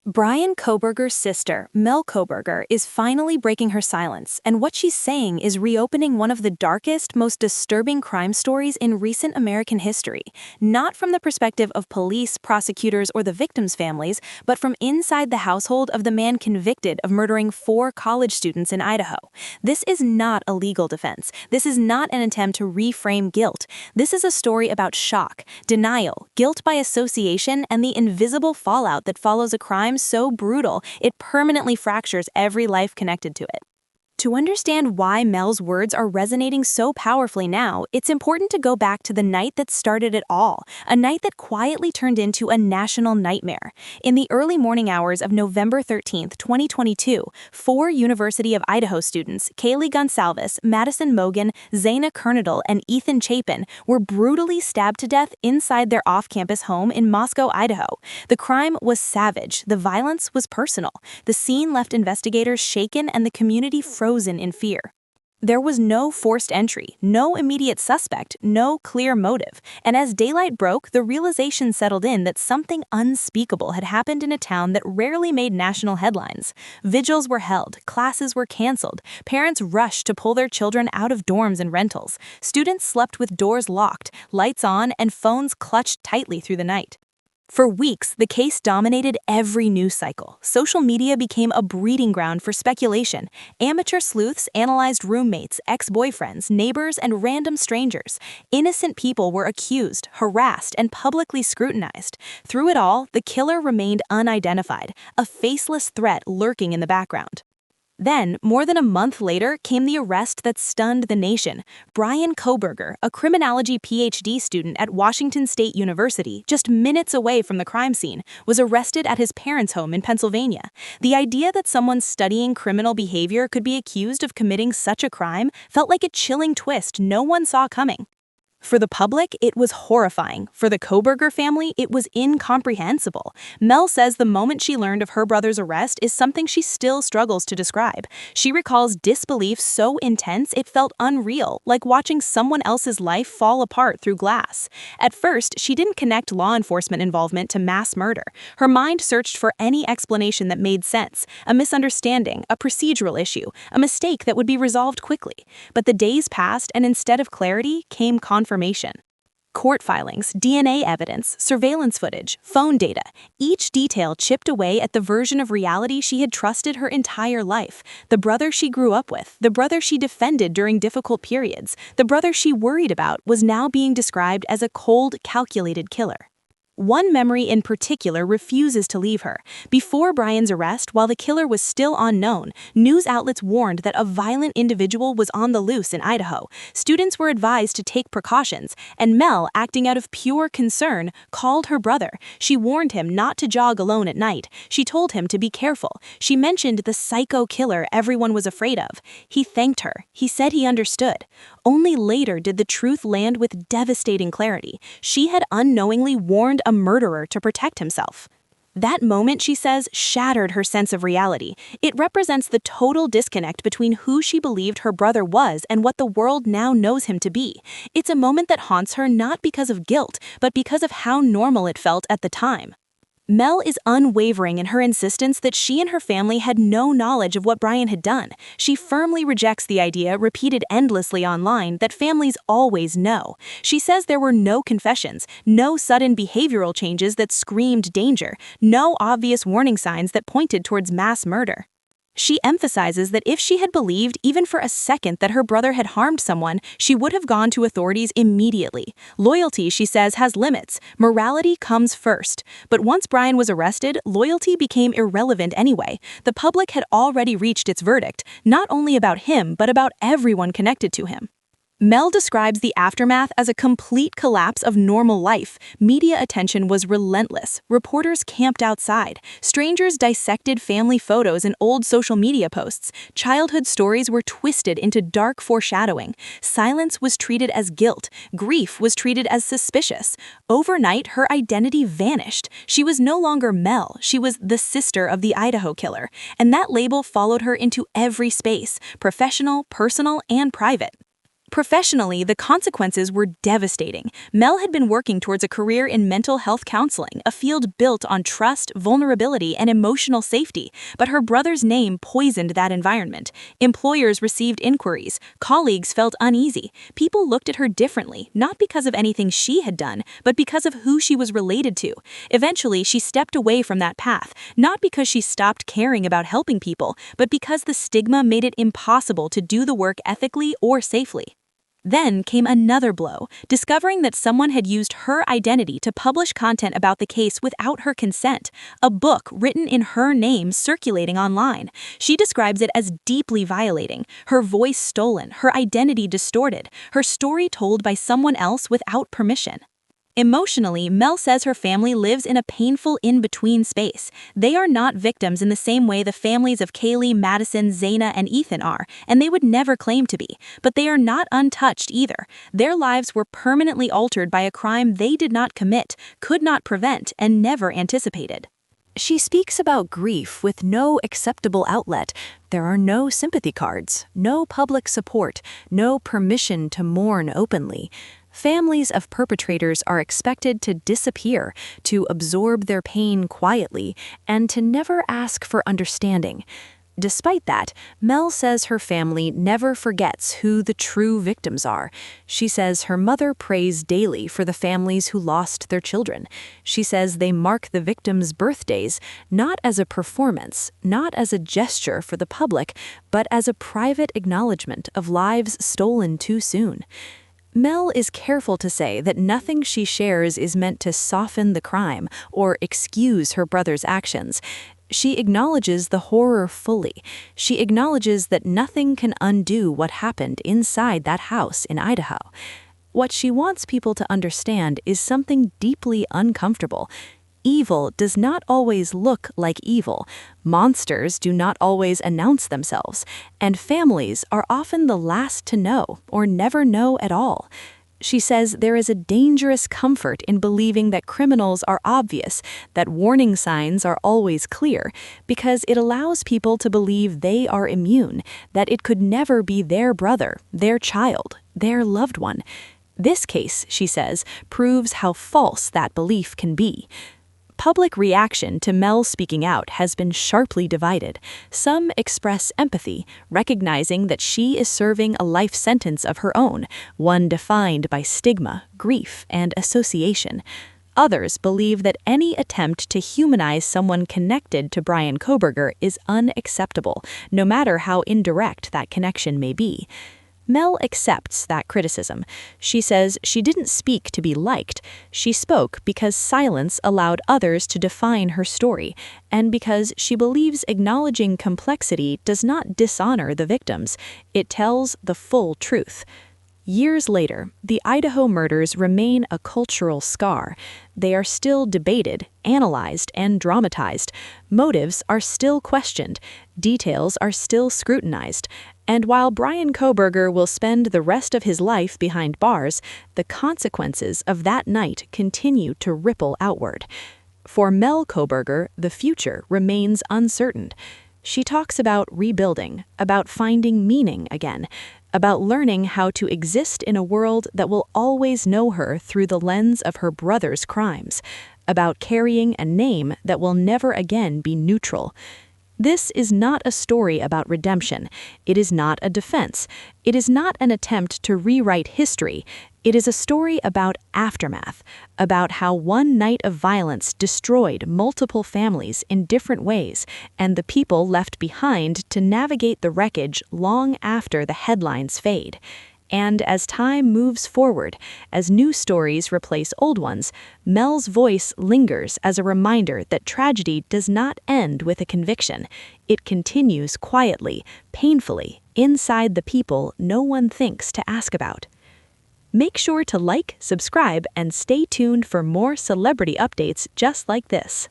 Bryan Kohberger's sister, Mel Kohberger, is finally breaking her silence, and what she's saying is reopening one of the darkest, most disturbing crime stories in recent American history, not from the perspective of police, prosecutors, or the victims' families, but from inside the household of the man convicted of murdering 4 college students in Idaho. This is not a legal defense. This is not an attempt to reframe guilt. This is a story about shock, denial, guilt by association, and the invisible fallout that follows a crime so brutal it permanently fractures every life connected to it. To understand why Mel's words are resonating so powerfully now, it's important to go back to the night that started it all, a night that quietly turned into a national nightmare. In the early morning hours of November 13, 2022, 4 University of Idaho students, Kaylee Goncalves, Madison Mogen, Xana Kernodle, and Ethan Chapin, were brutally stabbed to death inside their off-campus home in Moscow, Idaho. The crime was savage. The violence was personal. The scene left investigators shaken and the community frozen in fear. There was no forced entry, no immediate suspect, no clear motive, and as daylight broke, the realization settled in that something unspeakable had happened in a town that rarely made national headlines. Vigils were held, classes were canceled, parents rushed to pull their children out of dorms and rentals, students slept with doors locked, lights on, and phones clutched tightly through the night. For weeks, the case dominated every news cycle. Social media became a breeding ground for speculation. Amateur sleuths analyzed roommates, ex-boyfriends, neighbors, and random strangers. Innocent people were accused, harassed, and publicly scrutinized. Through it all, the killer remained unidentified, a faceless threat lurking in the background. Then, more than a month later, came the arrest that stunned the nation. Bryan Kohberger, a criminology PhD student at Washington State University, just minutes away from the crime scene, was arrested at his parents' home in Pennsylvania. The idea that someone studying criminal behavior could be accused of committing such a crime felt like a chilling twist no one saw coming. For the public, it was horrifying. For the Kohberger family, it was incomprehensible. Mel says the moment she learned of her brother's arrest is something she still struggles to describe. She recalls disbelief so intense it felt unreal, like watching someone else's life fall apart through glass. At first, she didn't connect law enforcement involvement to mass murder. Her mind searched for any explanation that made sense, a misunderstanding, a procedural issue, a mistake that would be resolved quickly. But the days passed, and instead of clarity came confirmation. Court filings, DNA evidence, surveillance footage, phone data, each detail chipped away at the version of reality she had trusted her entire life. The brother she grew up with, the brother she defended during difficult periods, the brother she worried about was now being described as a cold, calculated killer. One memory in particular refuses to leave her. Before Bryan's arrest, while the killer was still unknown, news outlets warned that a violent individual was on the loose in Idaho. Students were advised to take precautions, and Mel, acting out of pure concern, called her brother. She warned him not to jog alone at night. She told him to be careful. She mentioned the psycho killer everyone was afraid of. He thanked her. He said he understood. Only later did the truth land with devastating clarity. She had unknowingly warned a murderer to protect himself. That moment, she says, shattered her sense of reality. It represents the total disconnect between who she believed her brother was and what the world now knows him to be. It's a moment that haunts her not because of guilt, but because of how normal it felt at the time. Mel is unwavering in her insistence that she and her family had no knowledge of what Bryan had done. She firmly rejects the idea, repeated endlessly online, that families always know. She says there were no confessions, no sudden behavioral changes that screamed danger, no obvious warning signs that pointed towards mass murder. She emphasizes that if she had believed, even for a second, that her brother had harmed someone, she would have gone to authorities immediately. Loyalty, she says, has limits. Morality comes first. But once Bryan was arrested, loyalty became irrelevant anyway. The public had already reached its verdict, not only about him, but about everyone connected to him. Mel describes the aftermath as a complete collapse of normal life. Media attention was relentless. Reporters camped outside. Strangers dissected family photos and old social media posts. Childhood stories were twisted into dark foreshadowing. Silence was treated as guilt. Grief was treated as suspicious. Overnight, her identity vanished. She was no longer Mel. She was the sister of the Idaho killer. And that label followed her into every space, professional, personal, and private. Professionally, the consequences were devastating. Mel had been working towards a career in mental health counseling, a field built on trust, vulnerability, and emotional safety. But her brother's name poisoned that environment. Employers received inquiries. Colleagues felt uneasy. People looked at her differently, not because of anything she had done, but because of who she was related to. Eventually, she stepped away from that path, not because she stopped caring about helping people, but because the stigma made it impossible to do the work ethically or safely. Then came another blow, discovering that someone had used her identity to publish content about the case without her consent, a book written in her name circulating online. She describes it as deeply violating, her voice stolen, her identity distorted, her story told by someone else without permission. Emotionally, Mel says her family lives in a painful in-between space. They are not victims in the same way the families of Kaylee, Madison, Xana, and Ethan are, and they would never claim to be. But they are not untouched either. Their lives were permanently altered by a crime they did not commit, could not prevent, and never anticipated. She speaks about grief with no acceptable outlet. There are no sympathy cards, no public support, no permission to mourn openly. Families of perpetrators are expected to disappear, to absorb their pain quietly, and to never ask for understanding. Despite that, Mel says her family never forgets who the true victims are. She says her mother prays daily for the families who lost their children. She says they mark the victims' birthdays not as a performance, not as a gesture for the public, but as a private acknowledgement of lives stolen too soon. Mel is careful to say that nothing she shares is meant to soften the crime or excuse her brother's actions. She acknowledges the horror fully. She acknowledges that nothing can undo what happened inside that house in Idaho. What she wants people to understand is something deeply uncomfortable. Evil does not always look like evil. Monsters do not always announce themselves, and families are often the last to know or never know at all. She says there is a dangerous comfort in believing that criminals are obvious, that warning signs are always clear, because it allows people to believe they are immune, that it could never be their brother, their child, their loved one. This case, she says, proves how false that belief can be. Public reaction to Mel speaking out has been sharply divided. Some express empathy, recognizing that she is serving a life sentence of her own, one defined by stigma, grief, and association. Others believe that any attempt to humanize someone connected to Bryan Kohberger is unacceptable, no matter how indirect that connection may be. Mel accepts that criticism. She says she didn't speak to be liked. She spoke because silence allowed others to define her story, and because she believes acknowledging complexity does not dishonor the victims. It tells the full truth. Years later, the Idaho murders remain a cultural scar. They are still debated, analyzed, and dramatized. Motives are still questioned. Details are still scrutinized. And while Bryan Kohberger will spend the rest of his life behind bars, the consequences of that night continue to ripple outward. For Mel Kohberger, the future remains uncertain. She talks about rebuilding, about finding meaning again, about learning how to exist in a world that will always know her through the lens of her brother's crimes, about carrying a name that will never again be neutral. This is not a story about redemption. It is not a defense. It is not an attempt to rewrite history. It is a story about aftermath, about how one night of violence destroyed multiple families in different ways, and the people left behind to navigate the wreckage long after the headlines fade. And as time moves forward, as new stories replace old ones, Mel's voice lingers as a reminder that tragedy does not end with a conviction. It continues quietly, painfully, inside the people no one thinks to ask about. Make sure to like, subscribe, and stay tuned for more celebrity updates just like this.